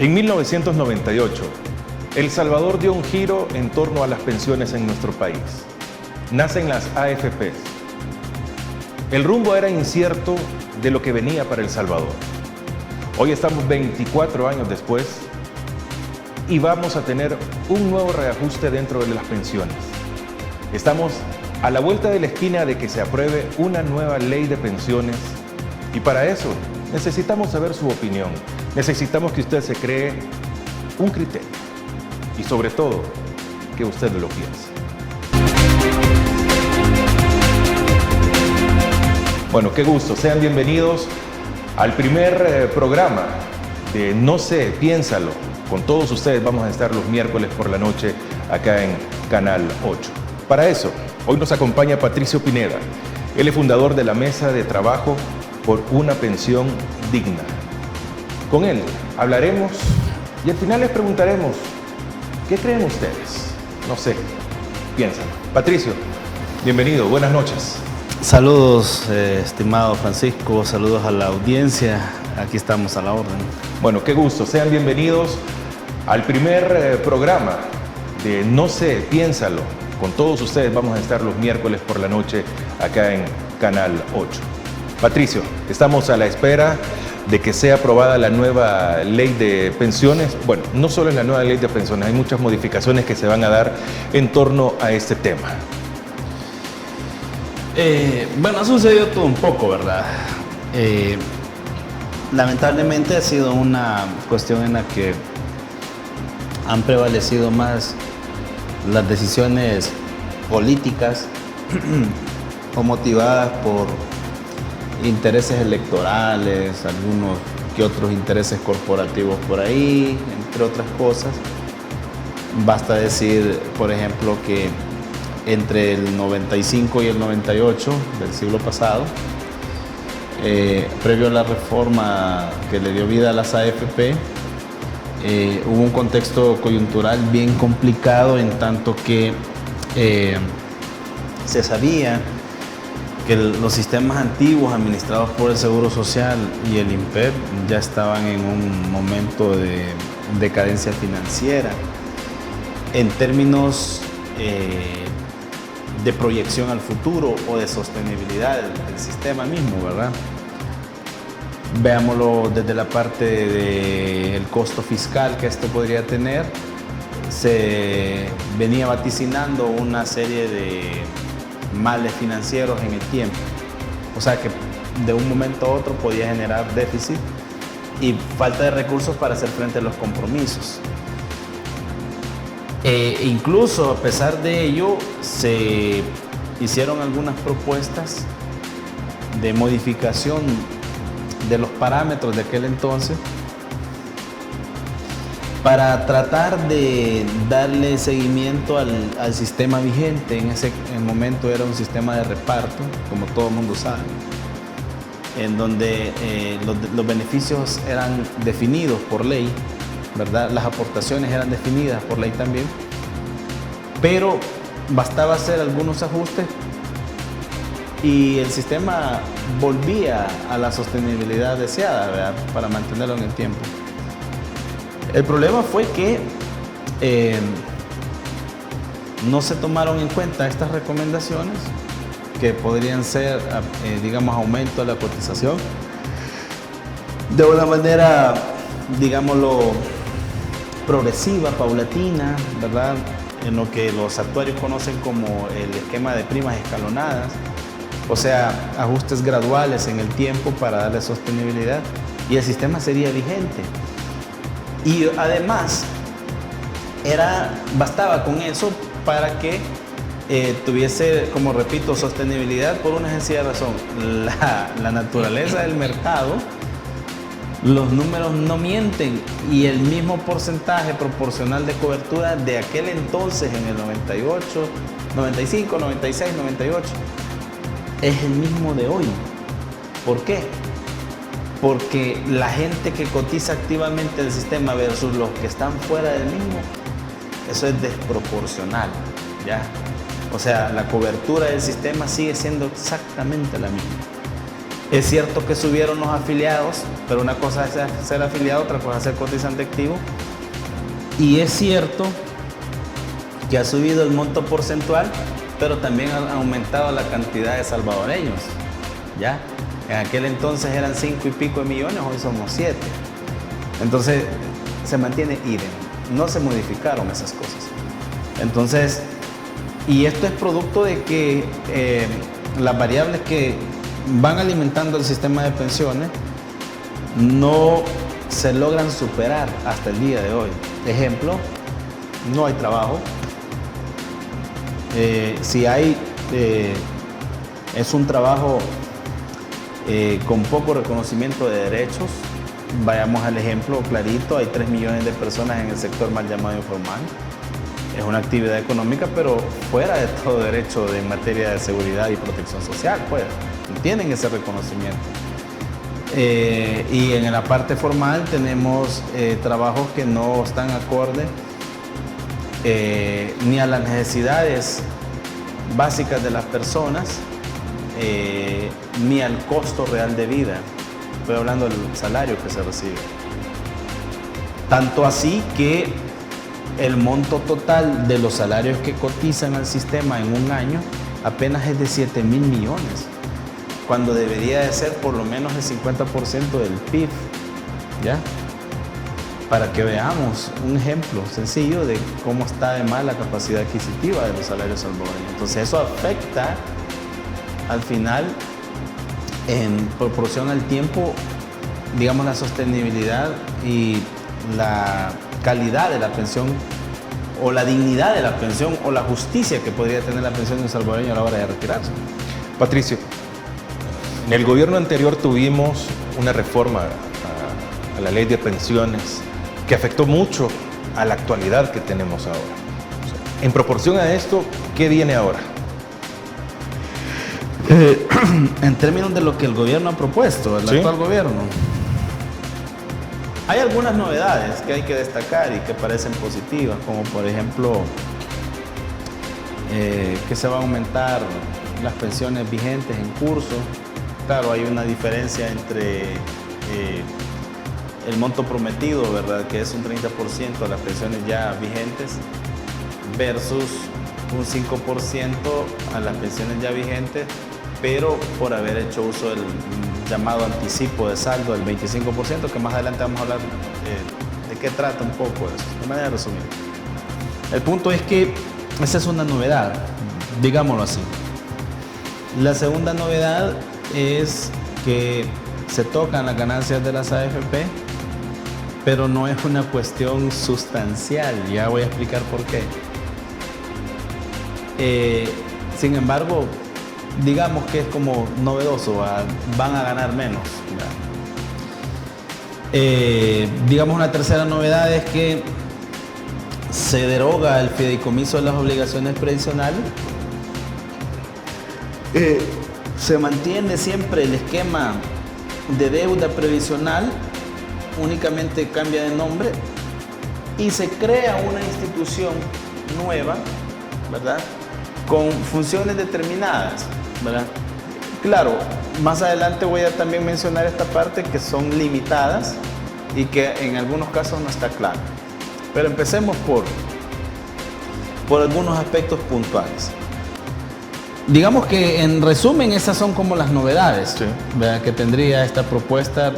En 1998, El Salvador dio un giro en torno a las pensiones en nuestro país. Nacen las AFPs. El rumbo era incierto de lo que venía para El Salvador. Hoy estamos 24 años después y vamos a tener un nuevo reajuste dentro de las pensiones. Estamos a la vuelta de la esquina de que se apruebe una nueva ley de pensiones y para eso necesitamos saber su opinión. Necesitamos que usted se cree un criterio y sobre todo que usted lo piense. Bueno, qué gusto. Sean bienvenidos al primer programa de No sé, piénsalo. Con todos ustedes vamos a estar los miércoles por la noche acá en Canal 8. Para eso, hoy nos acompaña Patricio Pineda. Él es fundador de la Mesa de Trabajo por una Pensión Digna. Con él hablaremos y al final les preguntaremos, ¿qué creen ustedes? No sé, piénsalo. Patricio, bienvenido, buenas noches. Saludos, estimado Francisco, saludos a la audiencia, aquí estamos a la orden. Bueno, qué gusto, sean bienvenidos al primer programa de No sé, piénsalo. Con todos ustedes vamos a estar los miércoles por la noche acá en Canal 8. Patricio, estamos a la espera de que sea aprobada la nueva ley de pensiones. Bueno, no solo en la nueva ley de pensiones, hay muchas modificaciones que se van a dar en torno a este tema. Bueno, ha sucedido todo un poco, ¿verdad? Lamentablemente ha sido una cuestión en la que han prevalecido más las decisiones políticas o motivadas por intereses electorales, algunos que otros intereses corporativos por ahí, entre otras cosas. Basta decir, por ejemplo, que entre el 95 y el 98 del siglo pasado, previo a la reforma que le dio vida a las AFP, hubo un contexto coyuntural bien complicado en tanto que se sabía que los sistemas antiguos administrados por el Seguro Social y el INPEP ya estaban en un momento de decadencia financiera. En términos de proyección al futuro o de sostenibilidad del sistema mismo, ¿verdad? Veámoslo desde la parte del costo fiscal que esto podría tener. Se venía vaticinando una serie de males financieros en el tiempo. O sea que de un momento a otro podía generar déficit y falta de recursos para hacer frente a los compromisos. Incluso a pesar de ello, se hicieron algunas propuestas de modificación de los parámetros de aquel entonces para tratar de darle seguimiento al sistema vigente. En ese momento era un sistema de reparto, como todo el mundo sabe, en donde los beneficios eran definidos por ley, ¿verdad? Las aportaciones eran definidas por ley también, pero bastaba hacer algunos ajustes y el sistema volvía a la sostenibilidad deseada, ¿verdad? Para mantenerlo en el tiempo. El problema fue que no se tomaron en cuenta estas recomendaciones que podrían ser, digamos, aumento de la cotización de una manera, digámoslo, progresiva, paulatina, ¿verdad? En lo que los actuarios conocen como el esquema de primas escalonadas, o sea, ajustes graduales en el tiempo para darle sostenibilidad y el sistema sería vigente. Y además, bastaba con eso para que tuviese, como repito, sostenibilidad por una sencilla razón. La naturaleza del mercado, los números no mienten y el mismo porcentaje proporcional de cobertura de aquel entonces en el 98, 95, 96, 98 es el mismo de hoy. ¿Por qué? Porque la gente que cotiza activamente el sistema versus los que están fuera del mismo, eso es desproporcional, ¿ya? O sea, la cobertura del sistema sigue siendo exactamente la misma. Es cierto que subieron los afiliados, pero una cosa es ser afiliado, otra cosa es ser cotizante activo. Y es cierto que ha subido el monto porcentual, pero también ha aumentado la cantidad de salvadoreños, ¿ya? En aquel entonces eran 5 y pico de millones, hoy somos 7. Entonces se mantiene idem, no se modificaron esas cosas. Entonces, y esto es producto de que las variables que van alimentando el sistema de pensiones no se logran superar hasta el día de hoy. Ejemplo, no hay trabajo. Si hay, es un trabajo con poco reconocimiento de derechos. Vayamos al ejemplo clarito, hay 3 millones de personas en el sector mal llamado informal. Es una actividad económica, pero fuera de todo derecho en materia de seguridad y protección social, pues, tienen ese reconocimiento. Y en la parte formal tenemos trabajos que no están acorde ni a las necesidades básicas de las personas, ni al costo real de vida. Estoy hablando del salario que se recibe. Tanto así que el monto total de los salarios que cotizan al sistema en un año apenas es de 7 mil millones, cuando debería de ser por lo menos el 50% del PIB, ¿ya? Para que veamos un ejemplo sencillo de cómo está de mal la capacidad adquisitiva de los salarios salvadoreños. Entonces eso afecta al final, en proporción al tiempo, digamos, la sostenibilidad y la calidad de la pensión, o la dignidad de la pensión, o la justicia que podría tener la pensión de un salvadoreño a la hora de retirarse. Patricio, en el gobierno anterior tuvimos una reforma a la ley de pensiones que afectó mucho a la actualidad que tenemos ahora. O sea, en proporción a esto, ¿qué viene ahora? En términos de lo que el gobierno ha propuesto, el actual gobierno, hay algunas novedades que hay que destacar y que parecen positivas, como por ejemplo que se va a aumentar las pensiones vigentes en curso. Claro, hay una diferencia entre el monto prometido, ¿verdad?, que es un 30% de las pensiones ya vigentes, versus un 5% a las pensiones ya vigentes, pero por haber hecho uso del llamado anticipo de saldo del 25%, que más adelante vamos a hablar de qué trata un poco eso, de manera resumida. El punto es que esa es una novedad, digámoslo así. La segunda novedad es que se tocan las ganancias de las AFP, pero no es una cuestión sustancial, ya voy a explicar por qué. Sin embargo, digamos que es como novedoso, van a ganar menos. Digamos, una tercera novedad es que se deroga el fideicomiso de las obligaciones previsionales. Se mantiene siempre el esquema de deuda previsional, únicamente cambia de nombre y se crea una institución nueva, ¿verdad?, con funciones determinadas, ¿verdad? Claro, más adelante voy a también mencionar esta parte, que son limitadas y que en algunos casos no está claro. Pero empecemos por algunos aspectos puntuales. Digamos que en resumen esas son como las novedades, ¿verdad?, que tendría esta propuesta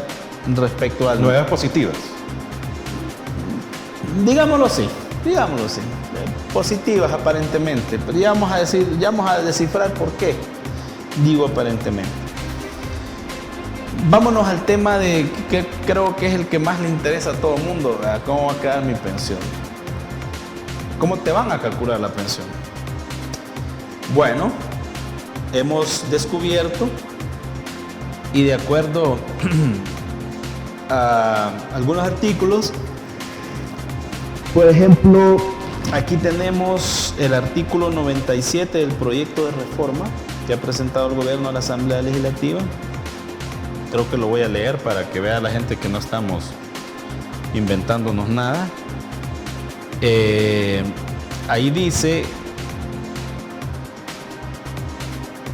respecto a... Novedades positivas. Digámoslo así. Positivas aparentemente, pero ya vamos a descifrar por qué digo aparentemente. Vámonos al tema de que creo que es el que más le interesa a todo el mundo, ¿verdad? ¿Cómo va a quedar mi pensión? ¿Cómo te van a calcular la pensión? Bueno, hemos descubierto, y de acuerdo a algunos artículos, por ejemplo, aquí tenemos el artículo 97 del proyecto de reforma que ha presentado el gobierno a la Asamblea Legislativa. Creo que lo voy a leer para que vea la gente que no estamos inventándonos nada. Ahí dice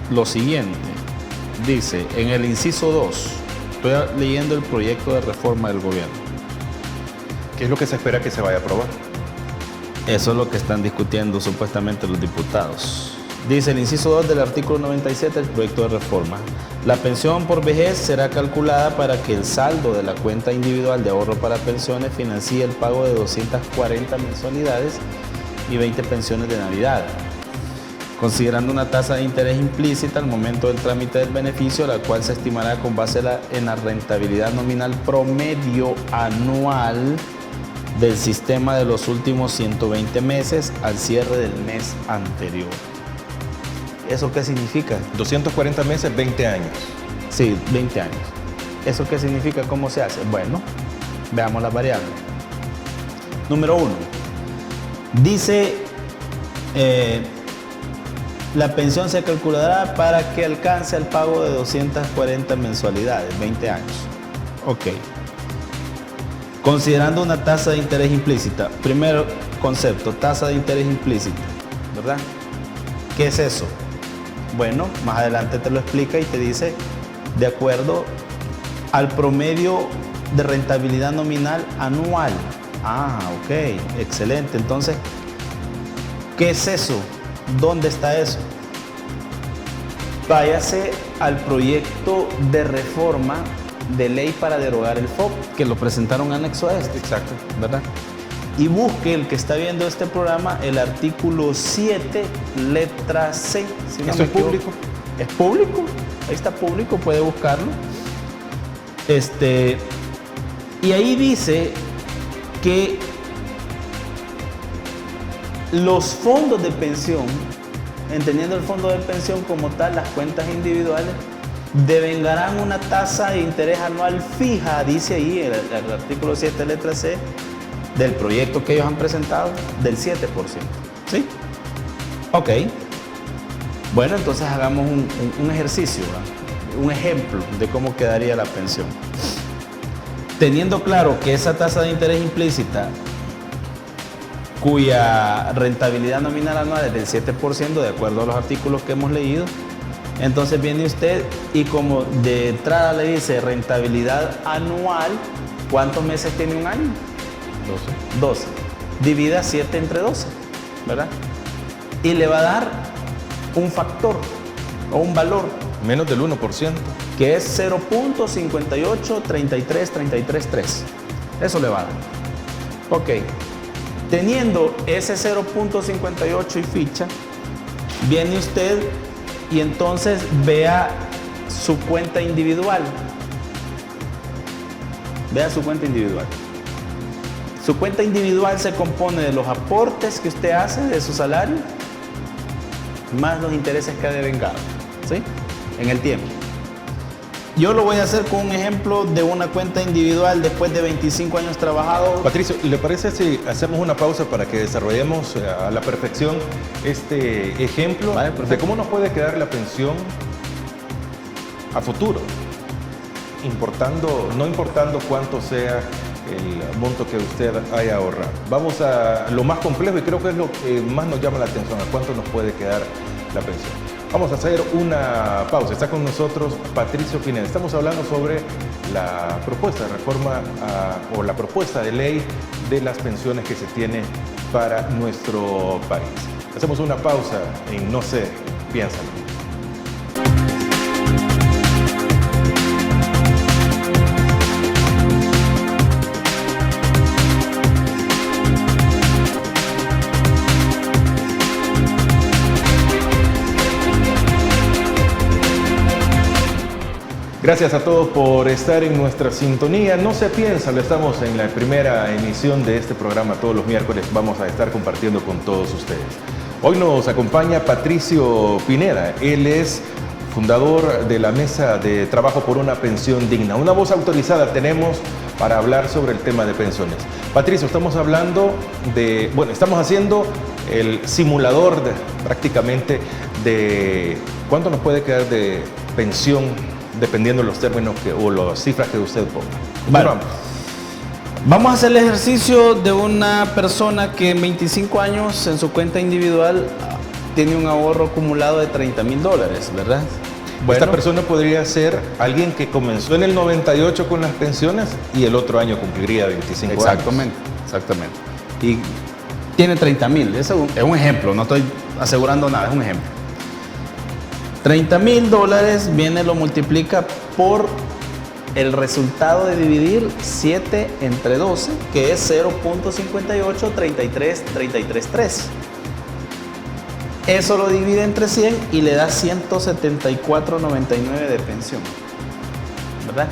lo siguiente, dice en el inciso 2, estoy leyendo el proyecto de reforma del gobierno. ¿Qué es lo que se espera que se vaya a aprobar? Eso es lo que están discutiendo supuestamente los diputados. Dice el inciso 2 del artículo 97 del proyecto de reforma. La pensión por vejez será calculada para que el saldo de la cuenta individual de ahorro para pensiones financie el pago de 240 mensualidades y 20 pensiones de Navidad, considerando una tasa de interés implícita al momento del trámite del beneficio, la cual se estimará con base en la rentabilidad nominal promedio anual del sistema de los últimos 120 meses al cierre del mes anterior. ¿Eso qué significa? 240 meses, 20 años. Sí, 20 años. ¿Eso qué significa? ¿Cómo se hace? Bueno, veamos las variables. Número 1. Dice, la pensión se calculará para que alcance el pago de 240 mensualidades, 20 años. Ok. Considerando una tasa de interés implícita. Primero concepto, tasa de interés implícita, ¿verdad? ¿Qué es eso? Bueno, más adelante te lo explica y te dice, de acuerdo al promedio de rentabilidad nominal anual. Ah, ok, excelente. Entonces, ¿qué es eso? ¿Dónde está eso? Váyase al proyecto de reforma de ley para derogar el FOP, que lo presentaron anexo a este. Exacto. ¿Verdad? Y busque, el que está viendo este programa, el artículo 7, letra C. Si no ¿Eso me es equivoco. público? Es público, ahí está público, puede buscarlo. Y ahí dice que los fondos de pensión, entendiendo el fondo de pensión como tal, las cuentas individuales, devengarán una tasa de interés anual fija, dice ahí el artículo 7, letra C, del proyecto que ellos han presentado, del 7%. ¿Sí? Ok. Bueno, entonces hagamos un ejercicio, ¿verdad? Un ejemplo de cómo quedaría la pensión. Teniendo claro que esa tasa de interés implícita, cuya rentabilidad nominal anual es del 7%, de acuerdo a los artículos que hemos leído, entonces viene usted y como de entrada le dice rentabilidad anual, ¿cuántos meses tiene un año? 12. Divida 7 entre 12, ¿verdad? Y le va a dar un factor o un valor. Menos del 1%. Que es 0.5833333. Eso le va a dar. Ok. Teniendo ese 0.58 y ficha, viene usted y entonces vea su cuenta individual. Vea su cuenta individual. Su cuenta individual se compone de los aportes que usted hace de su salario, más los intereses que ha devengado, ¿sí? En el tiempo. Yo lo voy a hacer con un ejemplo de una cuenta individual después de 25 años trabajado. Patricio, ¿le parece si hacemos una pausa para que desarrollemos a la perfección este ejemplo de cómo nos puede quedar la pensión a futuro? No importando cuánto sea el monto que usted haya ahorrado. Vamos a lo más complejo y creo que es lo que más nos llama la atención, a cuánto nos puede quedar la pensión. Vamos a hacer una pausa. Está con nosotros Patricio Pineda. Estamos hablando sobre la propuesta de reforma o la propuesta de ley de las pensiones que se tiene para nuestro país. Hacemos una pausa en No sé, piénsalo. Gracias a todos por estar en nuestra sintonía. No se piensa, estamos en la primera emisión de este programa. Todos los miércoles vamos a estar compartiendo con todos ustedes. Hoy nos acompaña Patricio Pineda. Él es fundador de la Mesa de Trabajo por una Pensión Digna. Una voz autorizada tenemos para hablar sobre el tema de pensiones. Patricio, estamos haciendo el simulador prácticamente de cuánto nos puede quedar de pensión dependiendo de los términos o las cifras que usted ponga. Vale. Vamos a hacer el ejercicio de una persona que en 25 años en su cuenta individual tiene un ahorro acumulado de $30,000, ¿verdad? Bueno. Esta persona podría ser alguien que comenzó en el 98 con las pensiones y el otro año cumpliría 25 Exactamente, años. exactamente. Y tiene 30,000. Es un ejemplo, no estoy asegurando nada, es un ejemplo. $30,000 viene, lo multiplica por el resultado de dividir 7 entre 12, que es 0.583333. Eso lo divide entre 100 y le da 174.99 de pensión. ¿Verdad?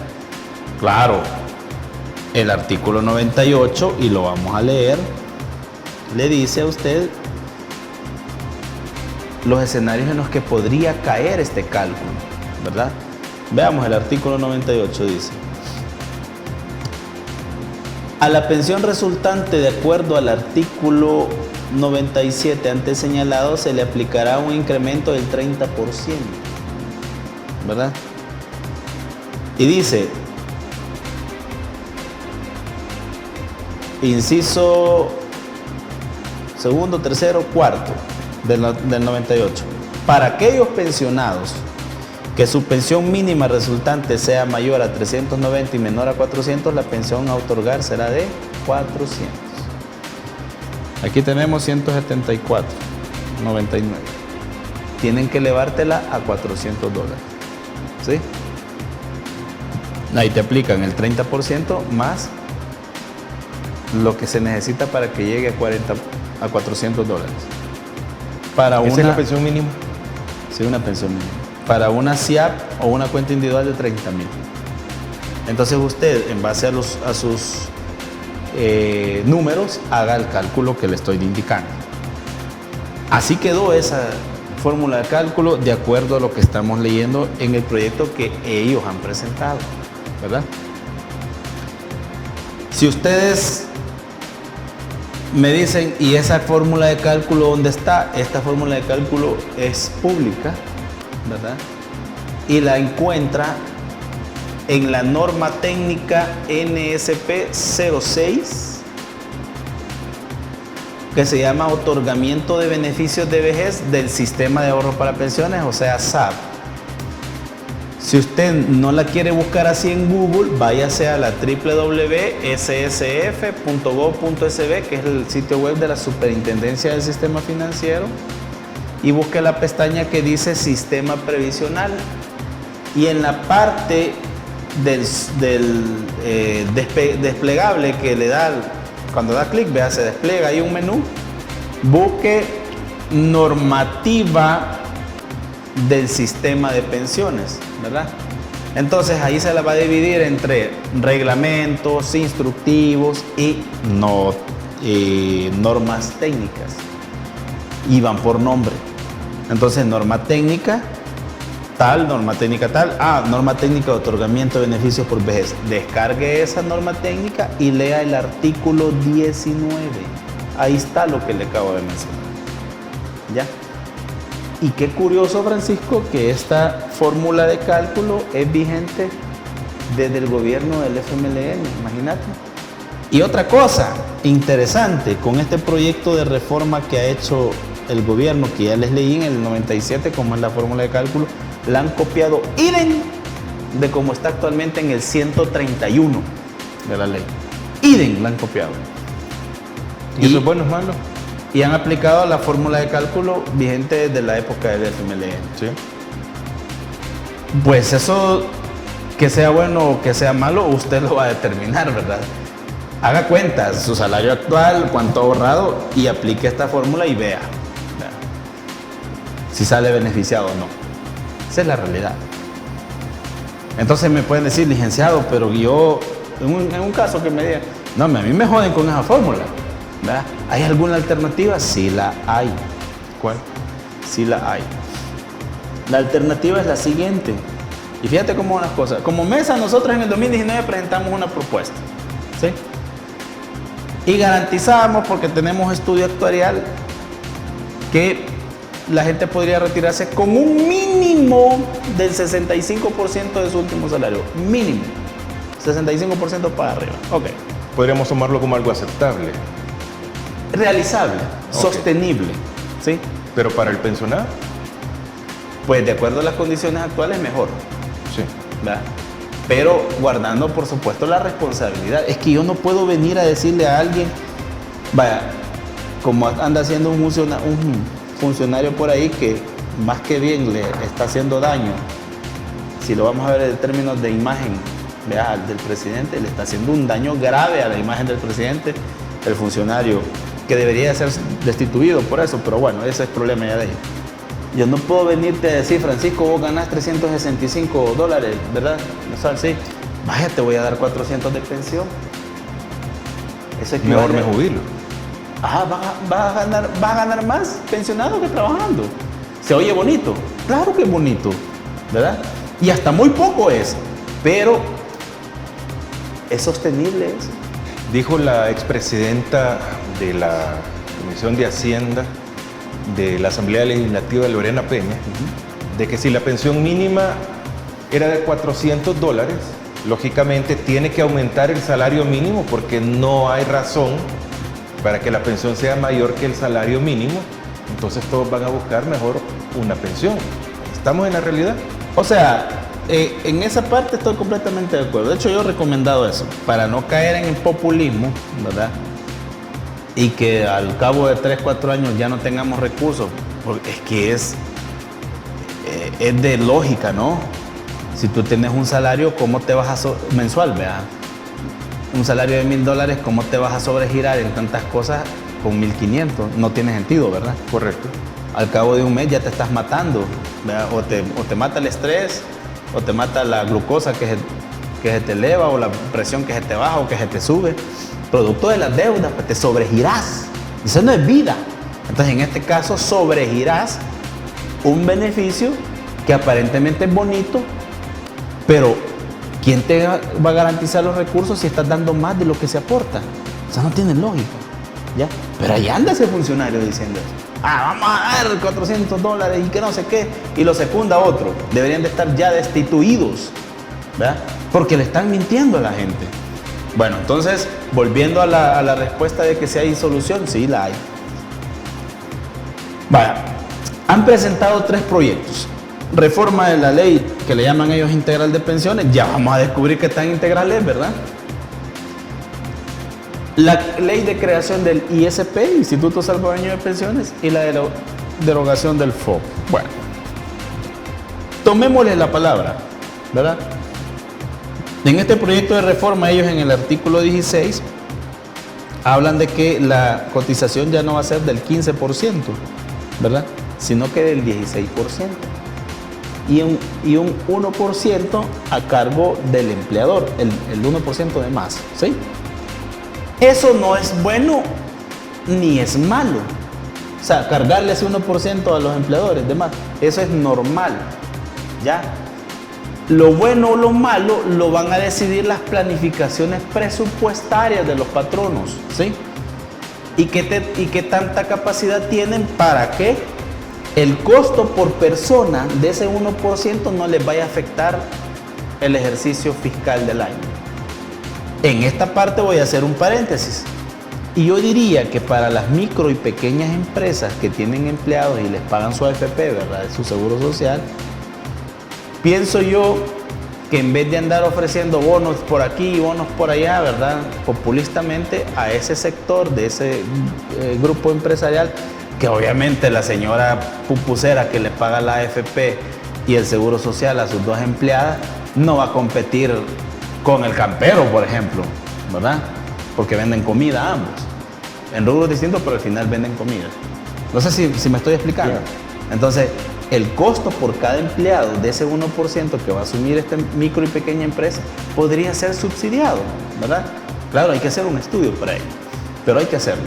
Claro, el artículo 98, y lo vamos a leer, le dice a usted los escenarios en los que podría caer este cálculo, ¿verdad? Veamos el artículo 98, dice: a la pensión resultante de acuerdo al artículo 97 antes señalado se le aplicará un incremento del 30%, ¿verdad? Y dice, inciso segundo, tercero, cuarto del 98, para aquellos pensionados que su pensión mínima resultante sea mayor a 390 y menor a 400, la pensión a otorgar será de 400. Aquí tenemos 174.99. Tienen que elevártela a $400. ¿Sí? Ahí te aplican el 30% más lo que se necesita para que llegue a $400. Para ¿Esa es la pensión mínima? Sí, una pensión mínima. Para una SIAP o una cuenta individual de 30,000. Entonces usted, en base a sus números, haga el cálculo que le estoy indicando. Así quedó esa fórmula de cálculo de acuerdo a lo que estamos leyendo en el proyecto que ellos han presentado, ¿verdad? Si ustedes me dicen, ¿y esa fórmula de cálculo dónde está? Esta fórmula de cálculo es pública, ¿verdad? Y la encuentra en la norma técnica NSP 06, que se llama Otorgamiento de Beneficios de Vejez del Sistema de Ahorro para Pensiones, o sea, SAP. Si usted no la quiere buscar así en Google, váyase a la www.ssf.gov.sb, que es el sitio web de la Superintendencia del Sistema Financiero, y busque la pestaña que dice Sistema Previsional. Y en la parte del desplegable que le da, cuando da clic, vea, se despliega ahí un menú, busque normativa del sistema de pensiones, ¿verdad? Entonces ahí se la va a dividir entre reglamentos, instructivos y normas técnicas, y van por nombre. Entonces, norma técnica tal, norma técnica tal, norma técnica de otorgamiento de beneficios por vejez. Descargue esa norma técnica y lea el artículo 19. Ahí está lo que le acabo de mencionar. ¿Ya? Y qué curioso, Francisco, que esta fórmula de cálculo es vigente desde el gobierno del FMLN, imagínate. Y otra cosa interesante con este proyecto de reforma que ha hecho el gobierno, que ya les leí en el 97 como es la fórmula de cálculo, la han copiado idem de como está actualmente en el 131 de la ley. Idem la han copiado. ¿Y eso es bueno o es malo? Y han aplicado la fórmula de cálculo vigente desde la época del FMLN. Sí. Pues eso, que sea bueno o que sea malo, usted lo va a determinar, ¿verdad? Haga cuenta su salario actual, cuánto ha ahorrado, y aplique esta fórmula y vea si sale beneficiado o no. Esa es la realidad. Entonces me pueden decir, licenciado, pero yo, en un caso que me digan, no, a mí me joden con esa fórmula, ¿verdad? ¿Hay alguna alternativa? Sí la hay. ¿Cuál? Sí la hay. La alternativa es la siguiente. Y fíjate cómo van las cosas. Como mesa, nosotros en el 2019 presentamos una propuesta, ¿sí? Y garantizamos, porque tenemos estudio actuarial, que la gente podría retirarse con un mínimo del 65% de su último salario. Mínimo. 65% para arriba. Ok. Podríamos tomarlo como algo aceptable. Realizable, Ok. sostenible, ¿sí? Pero para el pensionado, pues de acuerdo a las condiciones actuales, mejor. Sí. ¿Verdad? Pero guardando, por supuesto, la responsabilidad. Es que yo no puedo venir a decirle a alguien, vaya, como anda haciendo un funcionario por ahí que más que bien le está haciendo daño, si lo vamos a ver en términos de imagen, vea, del presidente, le está haciendo un daño grave a la imagen del presidente, el funcionario, que debería ser destituido por eso, pero bueno, ese es el problema ya de ellos. Yo no puedo venirte a decir, Francisco, vos ganás $365, ¿verdad? No sabes, sí. Vaya, te voy a dar 400 de pensión. Eso equivale. Mejor me jubilo. Ajá, vas a ganar más pensionado que trabajando. ¿Se oye bonito? Claro que es bonito, ¿verdad? Y hasta muy poco es, pero ¿es sostenible eso? Dijo la expresidenta de la Comisión de Hacienda de la Asamblea Legislativa, Lorena Peña, de que si la pensión mínima era de $400, lógicamente tiene que aumentar el salario mínimo porque no hay razón para que la pensión sea mayor que el salario mínimo. Entonces todos van a buscar mejor una pensión. ¿Estamos en la realidad? O sea, en esa parte estoy completamente de acuerdo. De hecho, yo he recomendado eso, para no caer en el populismo, ¿verdad? Y que al cabo de 3, 4 años ya no tengamos recursos, porque es que es de lógica, ¿no? Si tú tienes un salario, ¿cómo te vas a mensual, vea? Un salario de $1,000, ¿cómo te vas a sobregirar en tantas cosas con 1,500? No tiene sentido, ¿verdad? Correcto. Al cabo de un mes ya te estás matando, ¿verdad? O te mata el estrés, o te mata la glucosa que se te eleva, o la presión que se te baja o que se te sube. Producto de las deudas, pues te sobregirás. Eso no es vida. Entonces, en este caso, sobregirás un beneficio que aparentemente es bonito, pero ¿quién te va a garantizar los recursos si estás dando más de lo que se aporta? O sea, no tiene lógica, ¿ya? Pero ahí anda ese funcionario diciendo eso. Vamos a dar $400 y que no sé qué, y lo secunda otro. Deberían de estar ya destituidos, ¿verdad? Porque le están mintiendo a la gente. Bueno, entonces, volviendo a la respuesta de que si hay solución, sí la hay. Vaya, han presentado 3 proyectos. Reforma de la ley, que le llaman ellos integral de pensiones, ya vamos a descubrir qué tan integral es, ¿verdad? La ley de creación del ISP, Instituto Salvadoreño de Pensiones, y la derogación del FOP. Bueno, tomémosle la palabra, ¿verdad? En este proyecto de reforma, ellos en el artículo 16 hablan de que la cotización ya no va a ser del 15%, ¿verdad? Sino que del 16%. Y un 1% a cargo del empleador, el 1% de más, ¿sí? Eso no es bueno ni es malo. O sea, cargarle ese 1% a los empleadores, de más, eso es normal, ¿ya? Lo bueno o lo malo lo van a decidir las planificaciones presupuestarias de los patronos, ¿sí? Y qué tanta capacidad tienen para que el costo por persona de ese 1% no les vaya a afectar el ejercicio fiscal del año. En esta parte voy a hacer un paréntesis. Y yo diría que para las micro y pequeñas empresas que tienen empleados y les pagan su AFP, ¿verdad?, su seguro social, pienso yo que en vez de andar ofreciendo bonos por aquí y bonos por allá, ¿verdad?, populistamente a ese sector de ese grupo empresarial, que obviamente la señora pupusera que le paga la AFP y el seguro social a sus 2 empleadas no va a competir con el campero, por ejemplo, ¿verdad? Porque venden comida ambos. En rubros distintos, pero al final venden comida. No sé si me estoy explicando. Yeah. Entonces, el costo por cada empleado de ese 1% que va a asumir esta micro y pequeña empresa podría ser subsidiado, ¿verdad? Claro, hay que hacer un estudio para ello, pero hay que hacerlo.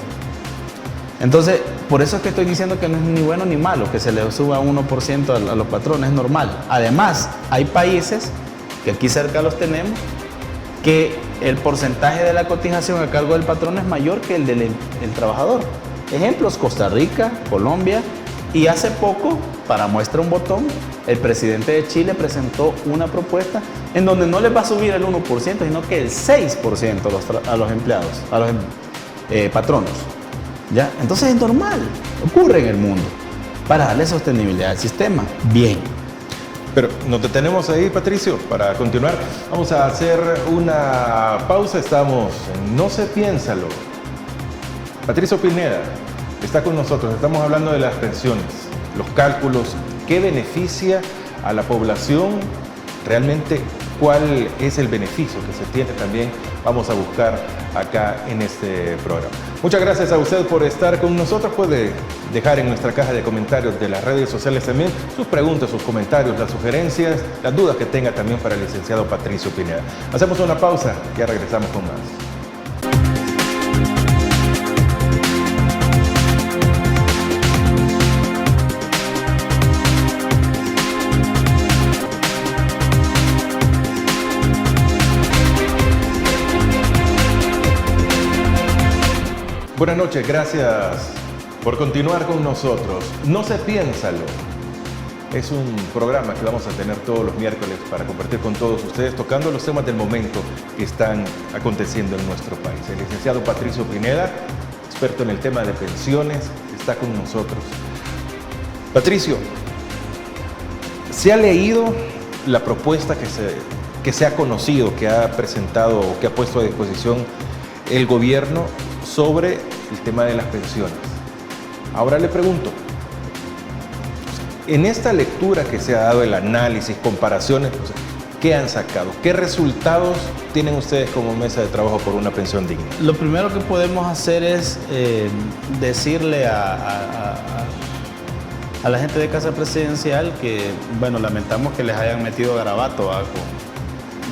Entonces, por eso es que estoy diciendo que no es ni bueno ni malo que se le suba 1% a los patrones, es normal. Además, hay países, que aquí cerca los tenemos, que el porcentaje de la cotización a cargo del patrón es mayor que el del trabajador. Ejemplos: Costa Rica, Colombia, y hace poco, para muestra un botón, el presidente de Chile presentó una propuesta en donde no les va a subir el 1%, sino que el 6% a los empleados, a los patronos. ¿Ya? Entonces es normal, ocurre en el mundo. para darle sostenibilidad al sistema. Bien. Pero nos detenemos ahí, Patricio, para continuar. Vamos a hacer una pausa. Estamos en No se piénsalo. Patricio Pineda está con nosotros. Estamos hablando de las pensiones, los cálculos, qué beneficia a la población, realmente cuál es el beneficio que se tiene también. Vamos a buscar acá en este programa. Muchas gracias a usted por estar con nosotros. Puede dejar en nuestra caja de comentarios de las redes sociales también sus preguntas, sus comentarios, las sugerencias, las dudas que tenga también para el licenciado Patricio Pineda. Hacemos una pausa, ya regresamos con más. Buenas noches, gracias por continuar con nosotros. No se piénsalo. Es un programa que vamos a tener todos los miércoles para compartir con todos ustedes, tocando los temas del momento que están aconteciendo en nuestro país. El licenciado Patricio Pineda, experto en el tema de pensiones, está con nosotros. Patricio, ¿se ha leído la propuesta que se ha conocido, que ha presentado o que ha puesto a disposición el gobierno sobre el tema de las pensiones? Ahora le pregunto, en esta lectura que se ha dado, el análisis, comparaciones, ¿qué han sacado? ¿Qué resultados tienen ustedes como mesa de trabajo por una pensión digna? Lo primero que podemos hacer es decirle a la gente de Casa Presidencial que, bueno, lamentamos que les hayan metido garabato a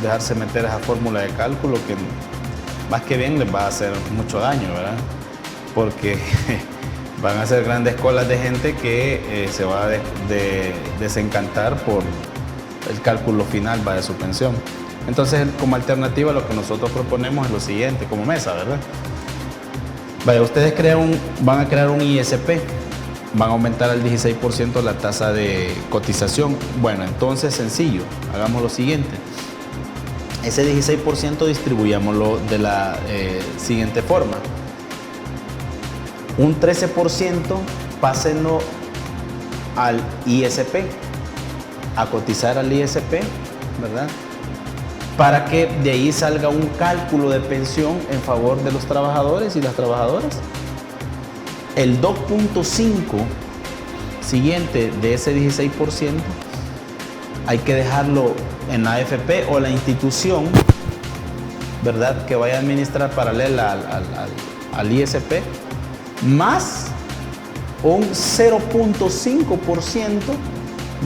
dejarse meter esa fórmula de cálculo que más que bien les va a hacer mucho daño, ¿verdad? Porque van a ser grandes colas de gente que se va a desencantar por el cálculo final de su pensión. Entonces, como alternativa, lo que nosotros proponemos es lo siguiente, como mesa, ¿verdad? Vaya, ustedes van a crear un ISP, van a aumentar al 16% la tasa de cotización. Bueno, entonces, sencillo, hagamos lo siguiente. Ese 16% distribuyámoslo de la siguiente forma. Un 13% pásenlo al ISP, a cotizar al ISP, ¿verdad? Para que de ahí salga un cálculo de pensión en favor de los trabajadores y las trabajadoras. El 2.5 siguiente de ese 16% hay que dejarlo en la AFP o la institución, ¿verdad?, que vaya a administrar paralela al ISP, más un 0.5%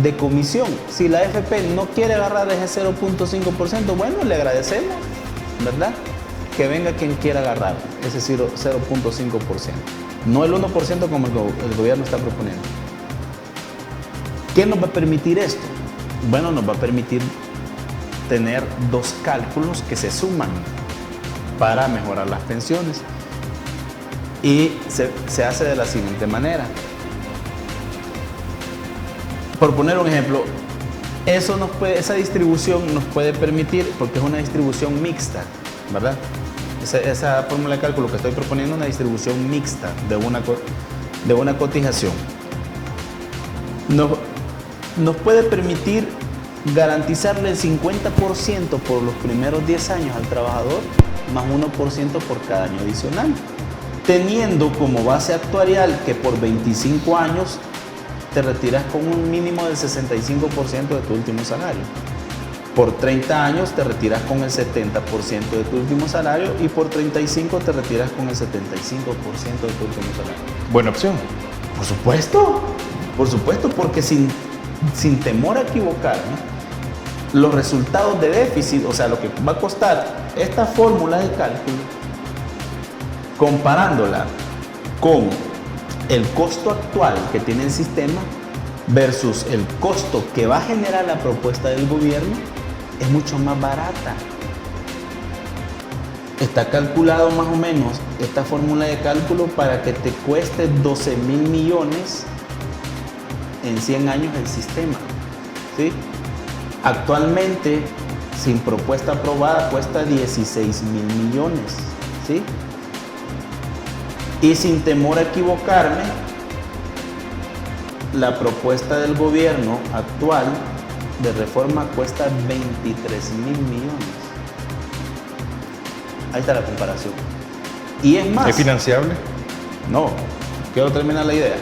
de comisión. Si la AFP no quiere agarrar ese 0.5%, bueno, le agradecemos, ¿verdad?, que venga quien quiera agarrar ese 0.5%, no el 1% como el gobierno está proponiendo. ¿Qué nos va a permitir esto? Bueno, nos va a permitir tener dos cálculos que se suman para mejorar las pensiones. Y se hace de la siguiente manera. Por poner un ejemplo, esa distribución nos puede permitir, porque es una distribución mixta, ¿verdad? Esa fórmula de cálculo que estoy proponiendo es una distribución mixta de una cotización. Nos puede permitir garantizarle el 50% por los primeros 10 años al trabajador, más 1% por cada año adicional, teniendo como base actuarial que por 25 años te retiras con un mínimo del 65% de tu último salario. Por 30 años te retiras con el 70% de tu último salario y por 35 te retiras con el 75% de tu último salario. Buena opción. Por supuesto, porque sin temor a equivocarme, los resultados de déficit, o sea, lo que va a costar esta fórmula de cálculo, comparándola con el costo actual que tiene el sistema versus el costo que va a generar la propuesta del gobierno, es mucho más barata. Está calculado más o menos esta fórmula de cálculo para que te cueste 12,000 millones en 100 años el sistema, ¿sí? Actualmente, sin propuesta aprobada, cuesta 16,000 millones, ¿sí? Y sin temor a equivocarme, la propuesta del gobierno actual de reforma cuesta 23.000 millones. Ahí está la comparación. Y es más... ¿Es financiable? No, quiero terminar la idea.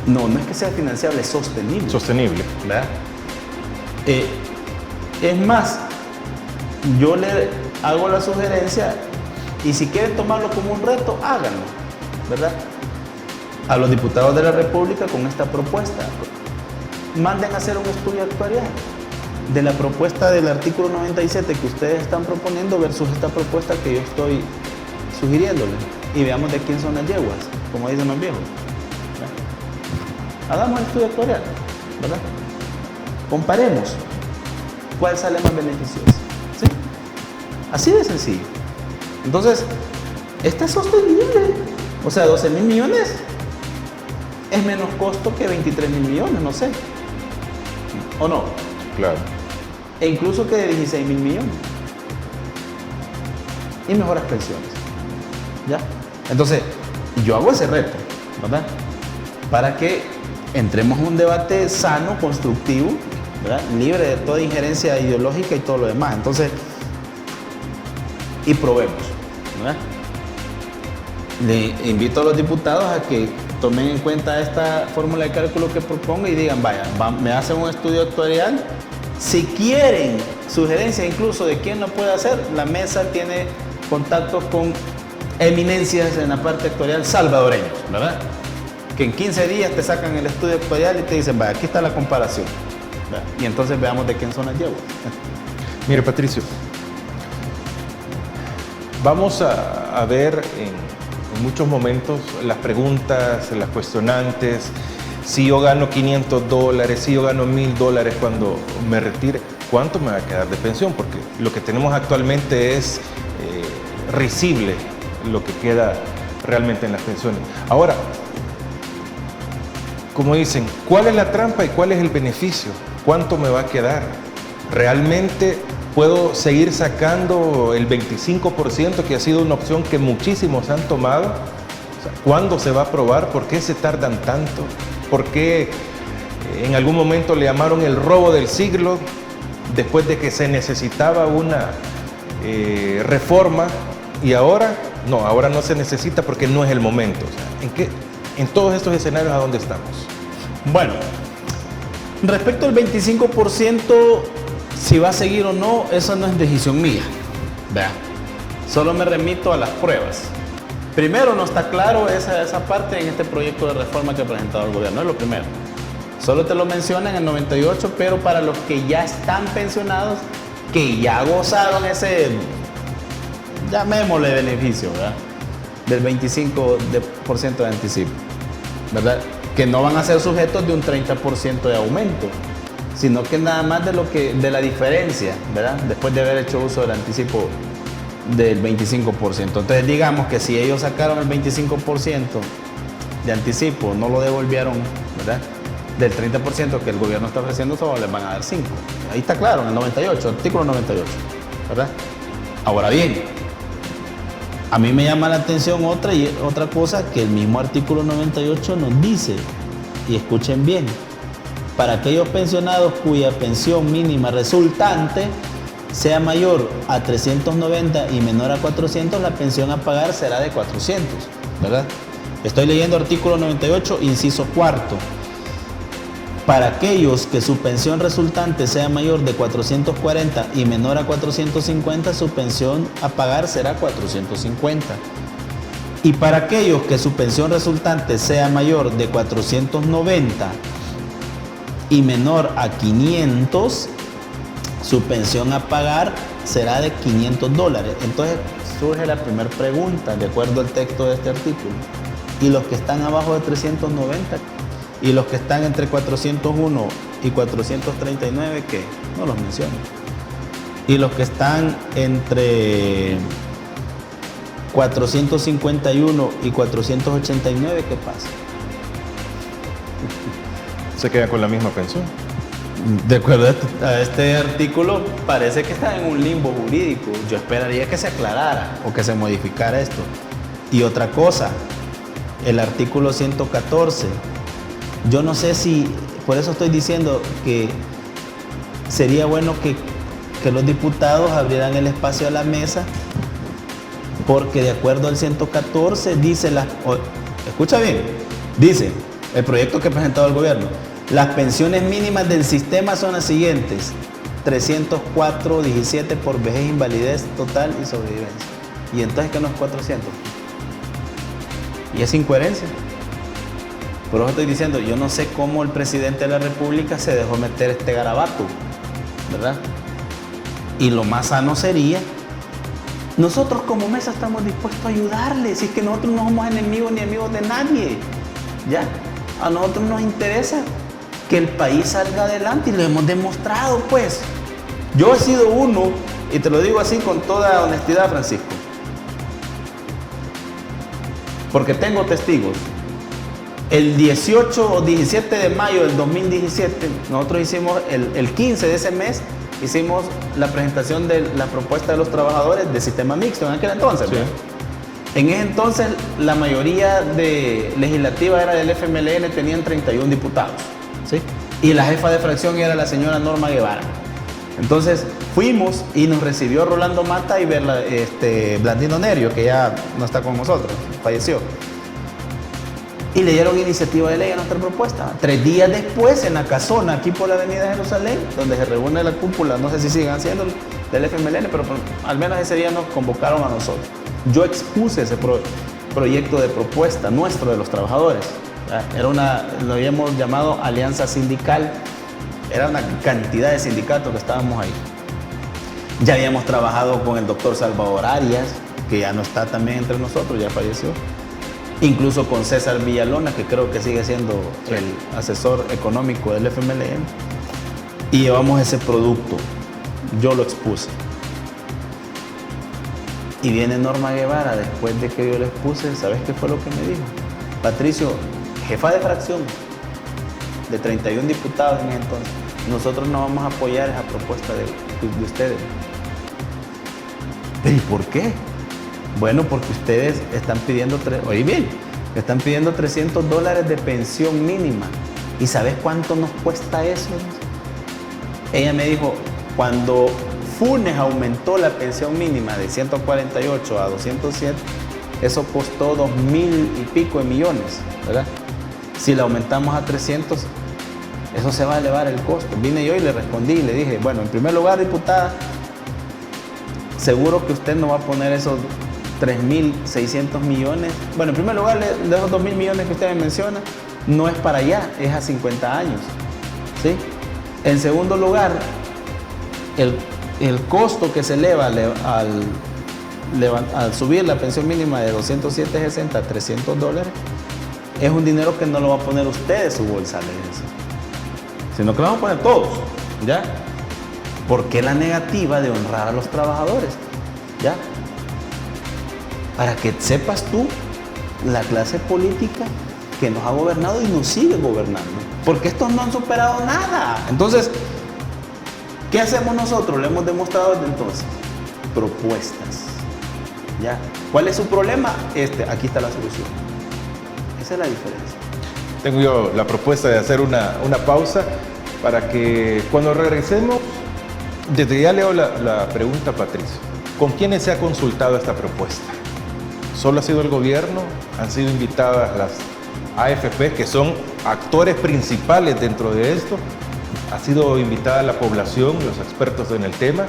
No es que sea financiable, es sostenible. Sostenible. ¿Verdad? Es más, yo le hago la sugerencia y si quieren tomarlo como un reto, háganlo, ¿verdad? A los diputados de la República con esta propuesta, manden a hacer un estudio actuarial de la propuesta del artículo 97 que ustedes están proponiendo versus esta propuesta que yo estoy sugiriéndoles y veamos de quién son las yeguas, como dicen los viejos. Hagamos el estudio actuarial, ¿verdad? Comparemos cuál sale más beneficioso. ¿Sí? Así de sencillo. Entonces, esta es sostenible. O sea, 12.000 millones es menos costo que 23.000 millones, no sé. ¿O no? Claro. E incluso que de 16.000 millones. Y mejoras pensiones. ¿Ya? Entonces, yo hago ese reto, ¿verdad? Para que entremos en un debate sano, constructivo, ¿verdad? Libre de toda injerencia ideológica y todo lo demás. Entonces, y probemos, ¿verdad? Le invito a los diputados a que tomen en cuenta esta fórmula de cálculo que propongo y digan, vaya, me hacen un estudio actuarial. Si quieren sugerencias incluso de quién lo puede hacer, la mesa tiene contactos con eminencias en la parte actuarial salvadoreños, ¿verdad? Que en 15 días te sacan el estudio actuarial y te dicen, vaya, aquí está la comparación, ¿verdad? Y entonces veamos de quién son las yeguas. Mire, Patricio, vamos a ver en muchos momentos las preguntas, las cuestionantes, si yo gano $500, si yo gano $1,000 cuando me retire, ¿cuánto me va a quedar de pensión? Porque lo que tenemos actualmente es risible lo que queda realmente en las pensiones. Ahora, como dicen, ¿cuál es la trampa y cuál es el beneficio? ¿Cuánto me va a quedar? ¿Realmente puedo seguir sacando el 25% que ha sido una opción que muchísimos han tomado? O sea, ¿cuándo se va a aprobar? ¿Por qué se tardan tanto? ¿Por qué en algún momento le llamaron el robo del siglo después de que se necesitaba una reforma y ahora no se necesita porque no es el momento? O sea, en todos estos escenarios, ¿a dónde estamos? Bueno, respecto al 25%, si va a seguir o no, eso no es decisión mía. Vea, solo me remito a las pruebas. Primero, no está claro esa parte en este proyecto de reforma que ha presentado el gobierno, es lo primero. Solo te lo mencionan en el 98, pero para los que ya están pensionados, que ya gozaron ese, llamémosle beneficio, ¿verdad? Del 25% de anticipo, ¿verdad? Que no van a ser sujetos de un 30% de aumento, sino que nada más de la diferencia, ¿verdad? Después de haber hecho uso del anticipo del 25%. Entonces digamos que si ellos sacaron el 25% de anticipo, no lo devolvieron, ¿verdad? Del 30% que el gobierno está ofreciendo, solo les van a dar 5. Ahí está claro, en el 98, artículo 98, ¿verdad? Ahora bien, a mí me llama la atención otra cosa que el mismo artículo 98 nos dice, y escuchen bien, para aquellos pensionados cuya pensión mínima resultante sea mayor a 390 y menor a 400, la pensión a pagar será de 400, ¿verdad? Estoy leyendo artículo 98, inciso cuarto. Para aquellos que su pensión resultante sea mayor de 440 y menor a 450, su pensión a pagar será 450. Y para aquellos que su pensión resultante sea mayor de 490 y menor a 500, su pensión a pagar será de $500. Entonces surge la primera pregunta, de acuerdo al texto de este artículo. ¿Y los que están abajo de 390? ¿Y los que están entre 401 y 439 qué? No los menciono. ¿Y los que están entre 451 y 489 qué pasa? Se quedan con la misma pensión. De acuerdo a este artículo, parece que está en un limbo jurídico. Yo esperaría que se aclarara o que se modificara esto. Y otra cosa, el artículo 114. Yo no sé si, por eso estoy diciendo que sería bueno que los diputados abrieran el espacio a la mesa, porque de acuerdo al 114 dice, escucha bien, dice el proyecto que ha presentado el gobierno, las pensiones mínimas del sistema son las siguientes: 304.17 por vejez, invalidez total y sobrevivencia. Y entonces, ¿qué no es 400? Y es incoherencia. Por eso estoy diciendo, yo no sé cómo el presidente de la República se dejó meter este garabato, ¿verdad? Y lo más sano sería, nosotros como mesa estamos dispuestos a ayudarle, si es que nosotros no somos enemigos ni amigos de nadie, ¿ya? A nosotros nos interesa que el país salga adelante y lo hemos demostrado, pues. Yo he sido uno, y te lo digo así con toda honestidad, Francisco, porque tengo testigos. El 18 o 17 de mayo del 2017, nosotros hicimos, el 15 de ese mes, hicimos la presentación de la propuesta de los trabajadores del sistema mixto en aquel entonces. Sí. En ese entonces, la mayoría legislativa era del FMLN, tenían 31 diputados. ¿Sí? Y la jefa de fracción era la señora Norma Guevara. Entonces fuimos y nos recibió Rolando Mata y Blandino Nerio, que ya no está con nosotros, falleció. Y le dieron iniciativa de ley a nuestra propuesta. 3 días después, en la casona, aquí por la avenida Jerusalén, donde se reúne la cúpula, no sé si siguen haciendo, del FMLN, pero al menos ese día nos convocaron a nosotros. Yo expuse ese proyecto de propuesta nuestro de los trabajadores. Lo habíamos llamado Alianza Sindical. Era una cantidad de sindicatos que estábamos ahí. Ya habíamos trabajado con el doctor Salvador Arias, que ya no está también entre nosotros, ya falleció. Incluso con César Villalona, que creo que sigue siendo el asesor económico del FMLN. Y llevamos ese producto. Yo lo expuse. Y viene Norma Guevara, después de que yo lo expuse, ¿sabes qué fue lo que me dijo? Patricio, jefa de fracción de 31 diputados en ese entonces, nosotros no vamos a apoyar esa propuesta de ustedes. ¿Pero y por qué? Bueno, porque ustedes están pidiendo, oye bien, están pidiendo $300 de pensión mínima. ¿Y sabes cuánto nos cuesta eso? Ella me dijo, cuando Funes aumentó la pensión mínima de 148 a 207, eso costó 2.000 y pico de millones, ¿verdad? Si la aumentamos a 300, eso se va a elevar el costo. Vine yo y le respondí y le dije, bueno, en primer lugar, diputada, seguro que usted no va a poner esos 3.600 millones. Bueno, en primer lugar, de esos 2.000 millones que usted me menciona, no es para allá, es a 50 años, ¿sí? En segundo lugar, el costo que se eleva al subir la pensión mínima de 207.60 a $300, es un dinero que no lo va a poner usted de su bolsa, sino que lo vamos a poner todos, ¿ya? ¿Por qué la negativa de honrar a los trabajadores? ¿Ya? Para que sepas tú la clase política que nos ha gobernado y nos sigue gobernando. Porque estos no han superado nada. Entonces, ¿qué hacemos nosotros? Lo hemos demostrado desde entonces. Propuestas. ¿Ya? ¿Cuál es su problema? Aquí está la solución. Esa es la diferencia. Tengo yo la propuesta de hacer una pausa para que cuando regresemos, desde ya leo la pregunta, Patricio. ¿Con quiénes se ha consultado esta propuesta? ¿Solo ha sido el gobierno? ¿Han sido invitadas las AFP, que son actores principales dentro de esto? ¿Ha sido invitada la población, los expertos en el tema?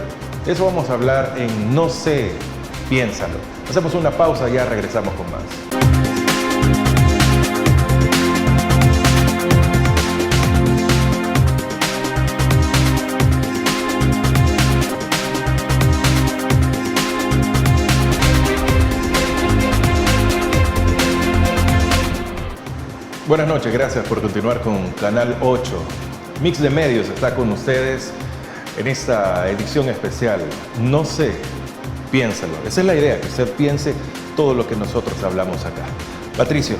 Eso vamos a hablar en No sé, piénsalo. Hacemos una pausa y ya regresamos con más. Buenas noches, gracias por continuar con Canal 8. Mix de Medios está con ustedes en esta edición especial. No sé, piénsalo. Esa es la idea, que usted piense todo lo que nosotros hablamos acá. Patricio.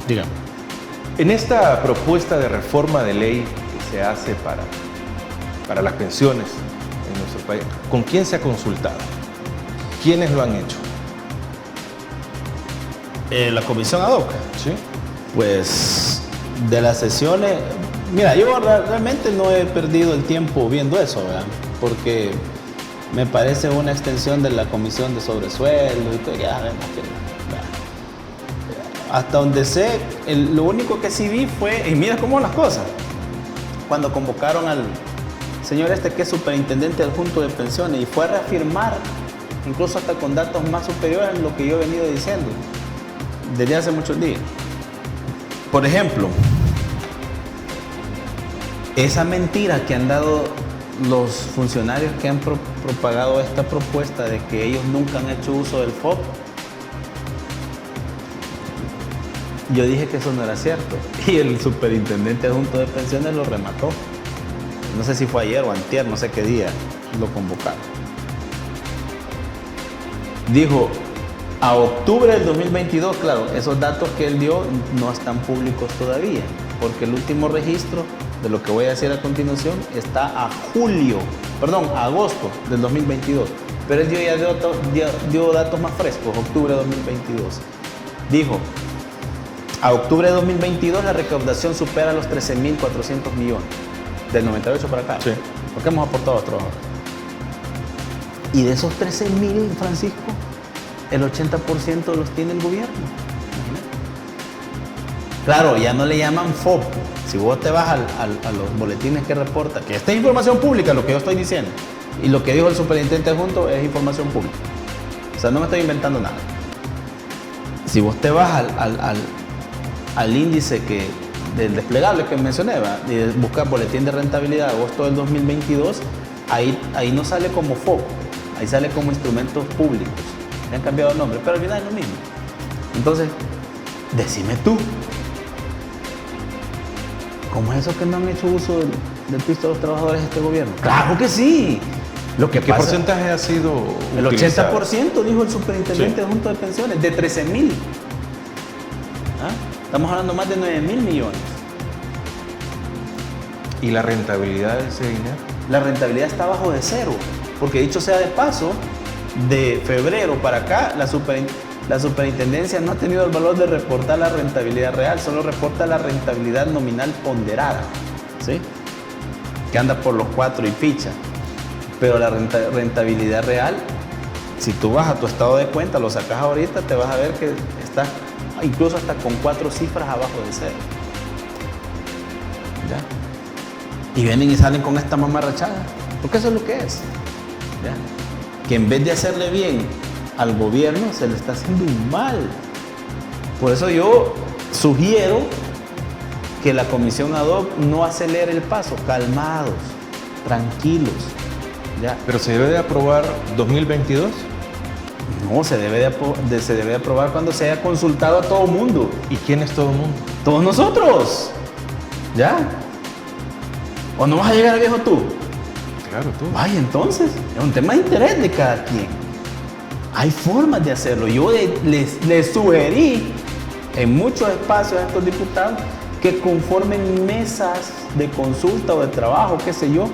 Dígame. En esta propuesta de reforma de ley que se hace para las pensiones en nuestro país, ¿con quién se ha consultado? ¿Quiénes lo han hecho? La comisión ad hoc. Sí. Pues de las sesiones, mira, yo realmente no he perdido el tiempo viendo eso, ¿verdad? Porque me parece una extensión de la comisión de sobresueldo y todo, ya sabemos que ¿verdad? Hasta donde sé, lo único que sí vi fue, y mira cómo las cosas, cuando convocaron al señor que es superintendente adjunto de pensiones y fue a reafirmar, incluso hasta con datos más superiores a lo que yo he venido diciendo desde hace muchos días. Por ejemplo, esa mentira que han dado los funcionarios que han propagado esta propuesta de que ellos nunca han hecho uso del FOP, yo dije que eso no era cierto y el superintendente adjunto de pensiones lo remató. No sé si fue ayer o antier, no sé qué día lo convocaron. Dijo, a octubre del 2022, claro, esos datos que él dio no están públicos todavía, porque el último registro de lo que voy a decir a continuación está a agosto del 2022. Pero él dio datos más frescos, octubre de 2022. Dijo, a octubre de 2022 la recaudación supera los 13.400 millones. Del 98 para acá. Sí. Porque hemos aportado a los trabajadores. Y de esos 13.000, Francisco, el 80% los tiene el gobierno. Claro, ya no le llaman FOP. Si vos te vas a los boletines que reporta, que esta es información pública, lo que yo estoy diciendo, y lo que dijo el superintendente adjunto es información pública. O sea, no me estoy inventando nada. Si vos te vas al índice del desplegable que mencioné, y buscar boletín de rentabilidad de agosto del 2022, ahí no sale como FOP, ahí sale como instrumentos públicos. Le han cambiado el nombre, pero al final es lo mismo. Entonces, decime tú, ¿cómo es eso que no han hecho uso del piso de los trabajadores de este gobierno? ¡Claro que sí! ¿Qué porcentaje ha sido el utilizado? 80%, dijo el superintendente adjunto de pensiones, de 13.000. Estamos hablando más de 9.000 millones. ¿Y la rentabilidad de ese dinero? La rentabilidad está abajo de cero, porque dicho sea de paso, de febrero para acá, la superintendencia no ha tenido el valor de reportar la rentabilidad real, solo reporta la rentabilidad nominal ponderada, ¿sí? Que anda por los 4 y ficha. Pero la rentabilidad real, si tú vas a tu estado de cuenta, lo sacas ahorita, te vas a ver que está incluso hasta con 4 cifras abajo de cero. ¿Ya? Y vienen y salen con esta mamarrachada, porque eso es lo que es. ¿Ya? Que en vez de hacerle bien al gobierno, se le está haciendo un mal. Por eso yo sugiero que la comisión ad hoc no acelere el paso, calmados, tranquilos. ¿Ya? ¿Pero se debe de aprobar 2022? No, se debe de aprobar cuando se haya consultado a todo el mundo. ¿Y quién es todo el mundo? Todos nosotros. ¿Ya? ¿O no vas a llegar a viejo tú? Claro, tú. Vaya, entonces, es un tema de interés de cada quien. Hay formas de hacerlo. Yo les sugerí en muchos espacios a estos diputados que conformen mesas de consulta o de trabajo, qué sé yo,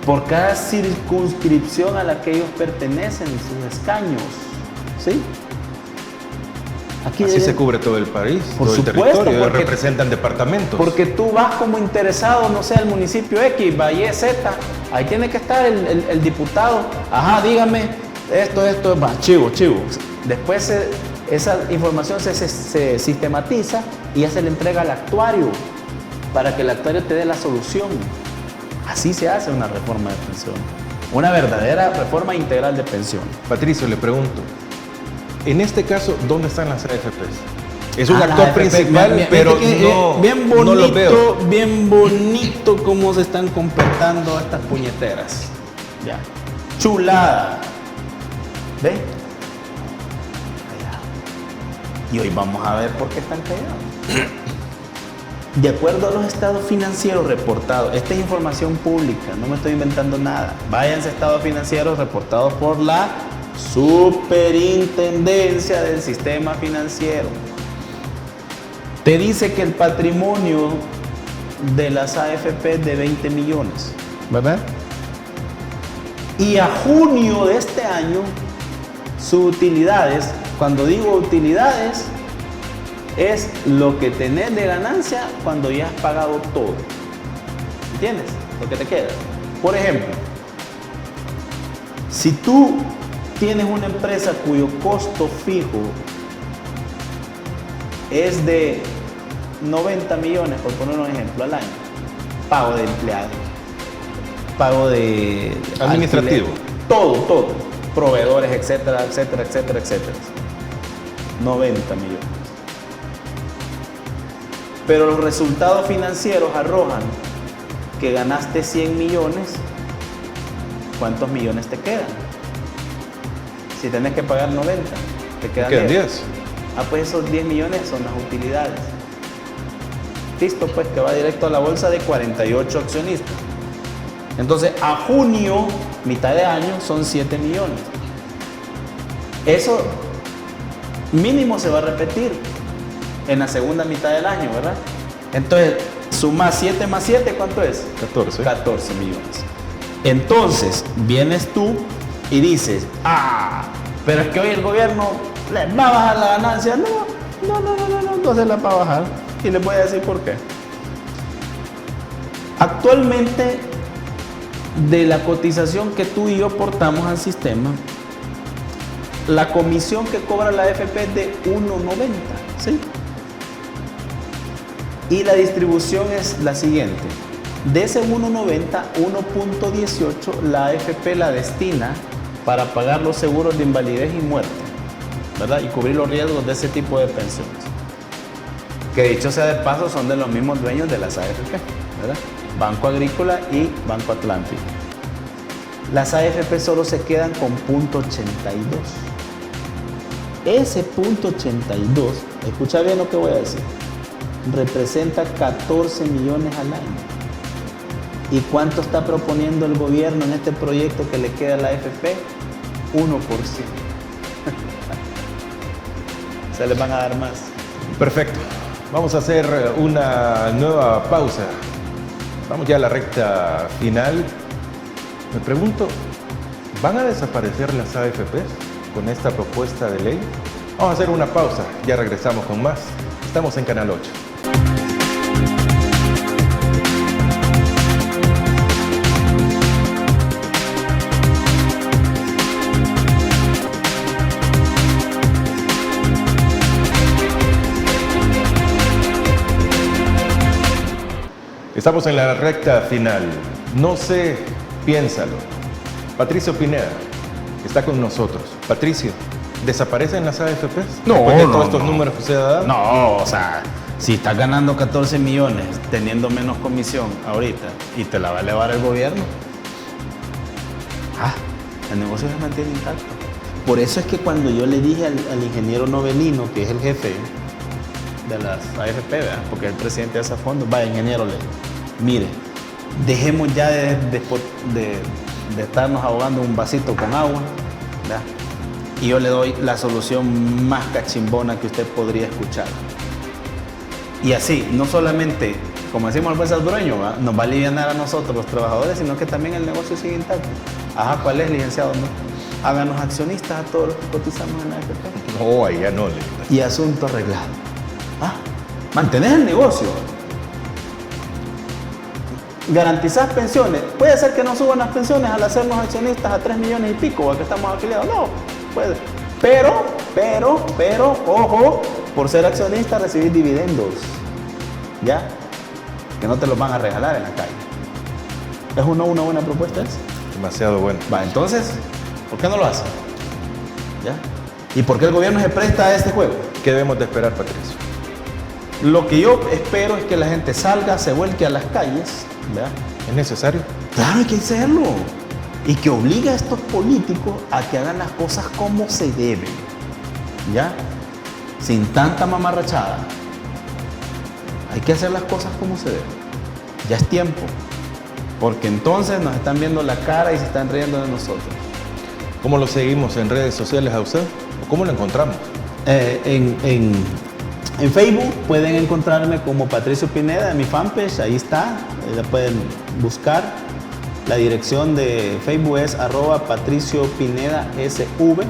por cada circunscripción a la que ellos pertenecen, sus escaños. ¿Sí? Aquí así se cubre todo el país, por todo supuesto, el territorio, representan departamentos. Porque tú vas como interesado, no sé, al municipio X, Valle Z, ahí tiene que estar el diputado. Ajá, dígame, esto, va, chivo. Después esa información se sistematiza y ya se le entrega al actuario para que el actuario te dé la solución. Así se hace una reforma de pensión, una verdadera reforma integral de pensión. Patricio, le pregunto, en este caso, ¿dónde están las AFPs? Es un actor principal, pero bien bonito, no lo veo. Bien bonito cómo se están comportando estas puñeteras. Ya. Chulada. ¿Ve? Y hoy vamos a ver por qué están callados. De acuerdo a los estados financieros reportados, esta es información pública, no me estoy inventando nada. Váyanse a estados financieros reportados por la Superintendencia del Sistema Financiero. Te dice que el patrimonio de las AFP es de 20 millones, ¿verdad? Y a junio de este año, sus utilidades, cuando digo utilidades, es lo que tenés de ganancia cuando ya has pagado todo. ¿Entiendes? Lo que te queda. Por ejemplo, si tú tienes una empresa cuyo costo fijo es de 90 millones, por poner un ejemplo, al año, pago de empleados, pago de administrativo, alquiler, todo, proveedores, etcétera, etcétera, etcétera, etcétera. 90 millones. Pero los resultados financieros arrojan que ganaste 100 millones, ¿cuántos millones te quedan? Si tenés que pagar 90, te quedan 10. Ah, pues esos 10 millones son las utilidades. Listo, pues, que va directo a la bolsa de 48 accionistas. Entonces, a junio, mitad de año, son 7 millones. Eso mínimo se va a repetir en la segunda mitad del año, ¿verdad? Entonces, suma 7 más 7, ¿cuánto es? 14. 14 millones. Entonces, vienes tú y dices, pero es que hoy el gobierno les va a bajar la ganancia. No se la va a bajar. Y les voy a decir por qué. Actualmente, de la cotización que tú y yo aportamos al sistema, la comisión que cobra la AFP es de 1.90, ¿sí? Y la distribución es la siguiente. De ese 1.90, 1.18 la AFP la destina para pagar los seguros de invalidez y muerte, ¿verdad? Y cubrir los riesgos de ese tipo de pensiones. Que dicho sea de paso, son de los mismos dueños de las AFP, ¿verdad? Banco Agrícola y Banco Atlántico. Las AFP solo se quedan con 0.82. Ese 0.82, escucha bien lo que voy a decir, representa 14 millones al año. ¿Y cuánto está proponiendo el gobierno en este proyecto que le queda a la AFP? 1%. Se les van a dar más. Perfecto. Vamos a hacer una nueva pausa. Vamos ya a la recta final. Me pregunto, ¿van a desaparecer las AFP con esta propuesta de ley? Vamos a hacer una pausa. Ya regresamos con más. Estamos en Canal 8. Estamos en la recta final. No sé, piénsalo. Patricio Pineda está con nosotros. Patricio, ¿desaparecen las AFPs? No, después de todos estos números que usted ha dado. No, o sea, si estás ganando 14 millones teniendo menos comisión ahorita y te la va a elevar el gobierno, el negocio se mantiene intacto. Por eso es que cuando yo le dije al ingeniero Novelino, que es el jefe de las AFP, ¿verdad? Porque es el presidente de ese fondo, vaya, ingeniero, mire, dejemos ya de estarnos ahogando un vasito con agua, ¿verdad? Y yo le doy la solución más cachimbona que usted podría escuchar. Y así, no solamente, como decimos el buen salvadoreño, nos va a aliviar a nosotros los trabajadores, sino que también el negocio sigue intacto. Ajá, ¿cuál es, licenciado? No? Háganos accionistas a todos los que cotizamos en la AFP. No, ahí ya no. Y asunto arreglado. Mantenés el negocio. Garantizás pensiones. Puede ser que no suban las pensiones al hacernos accionistas a 3 millones y pico, a que estamos afiliados. No, puede. Pero, ojo, por ser accionista recibir dividendos. ¿Ya? Que no te los van a regalar en la calle. ¿Es una buena propuesta esa? Demasiado bueno. Va, entonces, ¿por qué no lo hacen? ¿Ya? ¿Y por qué el gobierno se presta a este juego? ¿Qué debemos de esperar, Patricio? Lo que yo espero es que la gente salga, se vuelque a las calles, ¿verdad? ¿Es necesario? Claro, hay que hacerlo. Y que obligue a estos políticos a que hagan las cosas como se deben, ¿ya? Sin tanta mamarrachada. Hay que hacer las cosas como se deben. Ya es tiempo. Porque entonces nos están viendo la cara y se están riendo de nosotros. ¿Cómo lo seguimos en redes sociales a usted? ¿O cómo lo encontramos? En Facebook pueden encontrarme como Patricio Pineda en mi fanpage, ahí está, la pueden buscar. La dirección de Facebook es @PatricioPinedaSV.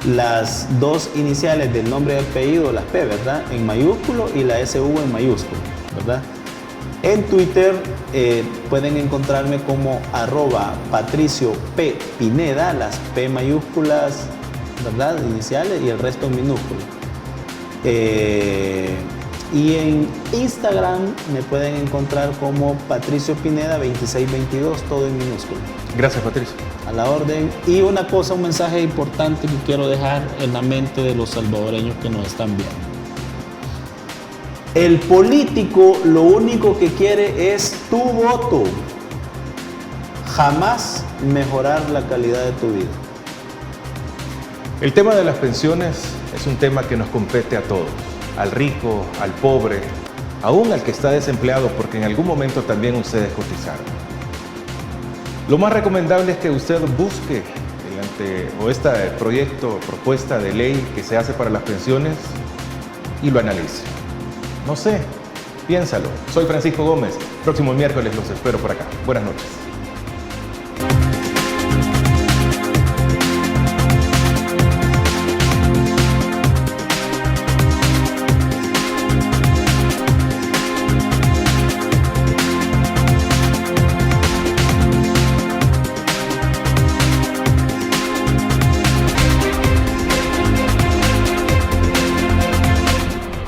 las dos iniciales del nombre y apellido, las P, ¿verdad? En mayúsculo y la SU en mayúsculo, ¿verdad? En Twitter pueden encontrarme como @Patricio P. Pineda, las P mayúsculas, ¿verdad? Iniciales y el resto en minúsculo. Y en Instagram me pueden encontrar como Patricio Pineda 2622, todo en minúsculo. Gracias, Patricio. A la orden. Y una cosa, un mensaje importante que quiero dejar en la mente de los salvadoreños que nos están viendo. El político lo único que quiere es tu voto, jamás mejorar la calidad de tu vida. El tema de las pensiones es un tema que nos compete a todos, al rico, al pobre, aún al que está desempleado, porque en algún momento también ustedes cotizaron. Lo más recomendable es que usted busque este proyecto, propuesta de ley que se hace para las pensiones y lo analice. No sé, piénsalo. Soy Francisco Gómez. Próximo miércoles los espero por acá. Buenas noches.